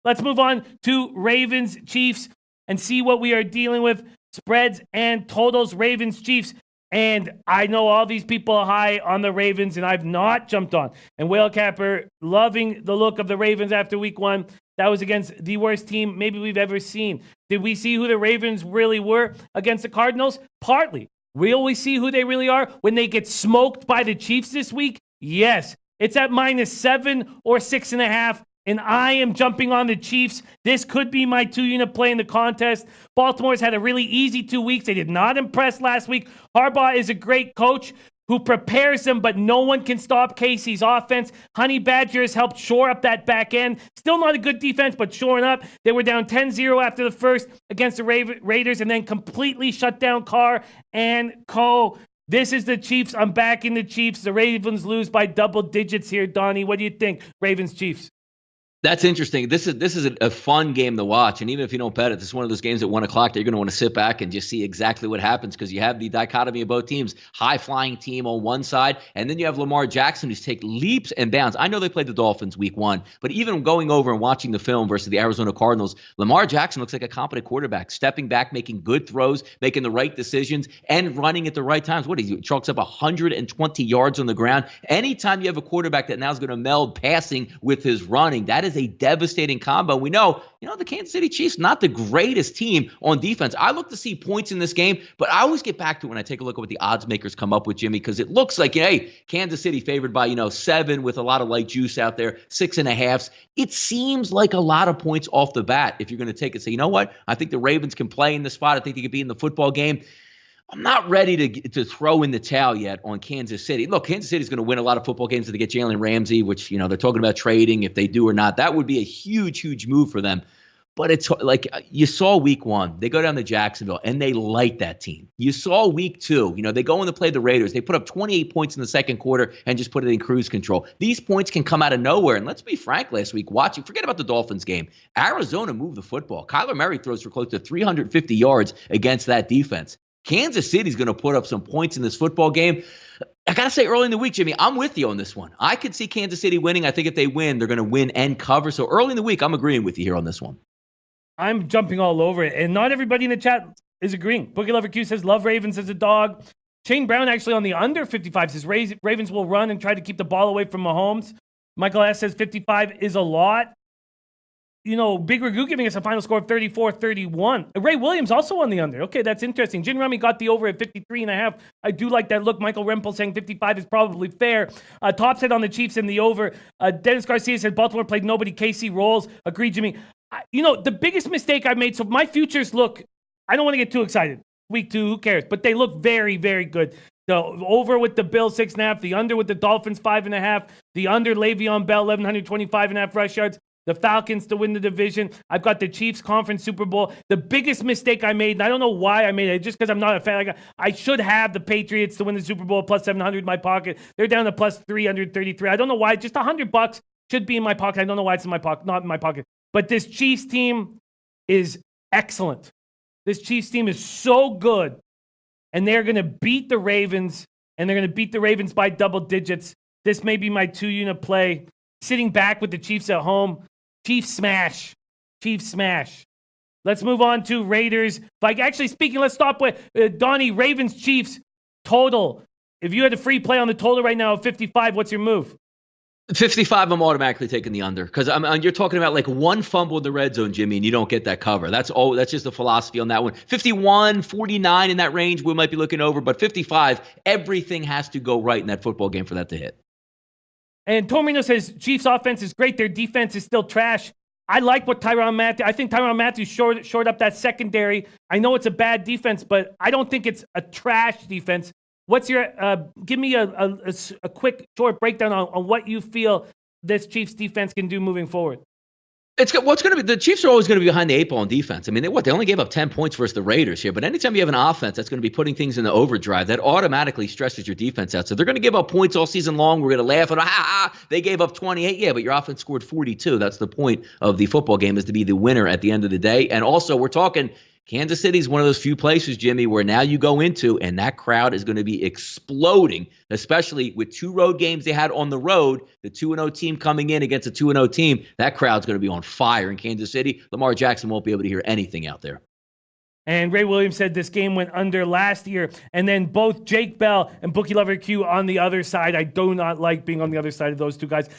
Let's move on to Ravens Chiefs and see what we are dealing with. Spreads and totals, Ravens Chiefs. And I know all these people are high on the Ravens, and I've not jumped on. And Whale Capper loving the look of the Ravens after week one. That was against the worst team maybe we've ever seen. Did we see who the Ravens really were against the Cardinals? Partly. Will we see who they really are when they get smoked by the Chiefs this week? Yes. It's at -7 or 6.5. And I am jumping on the Chiefs. This could be my 2-unit play in the contest. Baltimore's had a really easy 2 weeks. They did not impress last week. Harbaugh is a great coach who prepares them, but no one can stop Casey's offense. Honey Badger has helped shore up that back end. Still not a good defense, but shoring up. They were down 10-0 after the first against the Raiders and then completely shut down Carr and Co. This is the Chiefs. I'm backing the Chiefs. The Ravens lose by double digits here, Donnie. What do you think? Ravens, Chiefs. That's interesting. This is a fun game to watch. And even if you don't bet it, this is one of those games at 1 o'clock that you're going to want to sit back and just see exactly what happens because you have the dichotomy of both teams. High-flying team on one side, and then you have Lamar Jackson who's taken leaps and bounds. I know they played the Dolphins week 1, but even going over and watching the film versus the Arizona Cardinals, Lamar Jackson looks like a competent quarterback, stepping back, making good throws, making the right decisions, and running at the right times. What, he chalks up 120 yards on the ground. Anytime you have a quarterback that now is going to meld passing with his running, that is a devastating combo. We know, the Kansas City Chiefs, not the greatest team on defense. I look to see points in this game, but I always get back to it when I take a look at what the odds makers come up with, Jimmy, because it looks like, hey, Kansas City favored by, 7 with a lot of light juice out there, 6.5. It seems like a lot of points off the bat if you're going to take it. Say, you know what? I think the Ravens can play in the spot. I think they could be in the football game. I'm not ready to throw in the towel yet on Kansas City. Look, Kansas City is going to win a lot of football games if they get Jalen Ramsey, which, they're talking about trading if they do or not. That would be a huge, huge move for them. But it's like you saw week 1. They go down to Jacksonville, and they light that team. You saw week 2. They go in to play the Raiders. They put up 28 points in the second quarter and just put it in cruise control. These points can come out of nowhere. And let's be frank, last week, forget about the Dolphins game. Arizona moved the football. Kyler Murray throws for close to 350 yards against that defense. Kansas City's going to put up some points in this football game. I got to say, early in the week, Jimmy, I'm with you on this one. I could see Kansas City winning. I think if they win, they're going to win and cover. So early in the week, I'm agreeing with you here on this one. I'm jumping all over it. And not everybody in the chat is agreeing. Bookie Lover Q says, love Ravens as a dog. Shane Brown actually on the under 55 says, Ravens will run and try to keep the ball away from Mahomes. Michael S. says 55 is a lot. Big Ragu giving us a final score of 34-31. Ray Williams also on the under. Okay, that's interesting. Jin Rummy got the over at 53.5. I do like that look. Michael Rempel saying 55 is probably fair. Top said on the Chiefs and the over. Dennis Garcia said Baltimore played nobody. KC rolls. Agreed, Jimmy. The biggest mistake I made, so my futures look, I don't want to get too excited. Week 2, who cares? But they look very, very good. The over with the Bills, 6.5. The under with the Dolphins, 5.5. The under Le'Veon Bell, 1,125.5 rush yards. The Falcons to win the division. I've got the Chiefs Conference Super Bowl. The biggest mistake I made, and I don't know why I made it, just because I'm not a fan. I should have the Patriots to win the Super Bowl plus 700 in my pocket. They're down to plus 333. I don't know why. Just $100 should be in my pocket. I don't know why it's in my pocket, not in my pocket. But this Chiefs team is excellent. This Chiefs team is so good, and they're going to beat the Ravens, and they're going to beat the Ravens by double digits. This may be my 2-unit play. Sitting back with the Chiefs at home. Chiefs smash. Chiefs smash. Let's move on to Raiders. Let's stop with Donnie. Ravens, Chiefs, total. If you had a free play on the total right now of 55, what's your move? 55, I'm automatically taking the under because you're talking about like one fumble in the red zone, Jimmy, and you don't get that cover. That's just the philosophy on that one. 51, 49 in that range, we might be looking over, but 55, everything has to go right in that football game for that to hit. And Tormino says, Chiefs offense is great. Their defense is still trash. I like what I think Tyrann Mathieu shored up that secondary. I know it's a bad defense, but I don't think it's a trash defense. What's your, give me a quick, short breakdown on what you feel this Chiefs defense can do moving forward. The Chiefs are always going to be behind the 8 ball on defense. I mean, they only gave up 10 points versus the Raiders here, but anytime you have an offense that's going to be putting things in the overdrive, that automatically stresses your defense out. So they're going to give up points all season long. We're going to laugh at, they gave up 28. Yeah, but your offense scored 42. That's the point of the football game, is to be the winner at the end of the day. And also, we're talking, Kansas City is one of those few places, Jimmy, where now you go into and that crowd is going to be exploding, especially with 2 road games they had on the road. The 2-0 team coming in against a 2-0 team, that crowd's going to be on fire in Kansas City. Lamar Jackson won't be able to hear anything out there. And Ray Williams said this game went under last year. And then both Jake Bell and Bookie Lover Q on the other side. I do not like being on the other side of those two guys.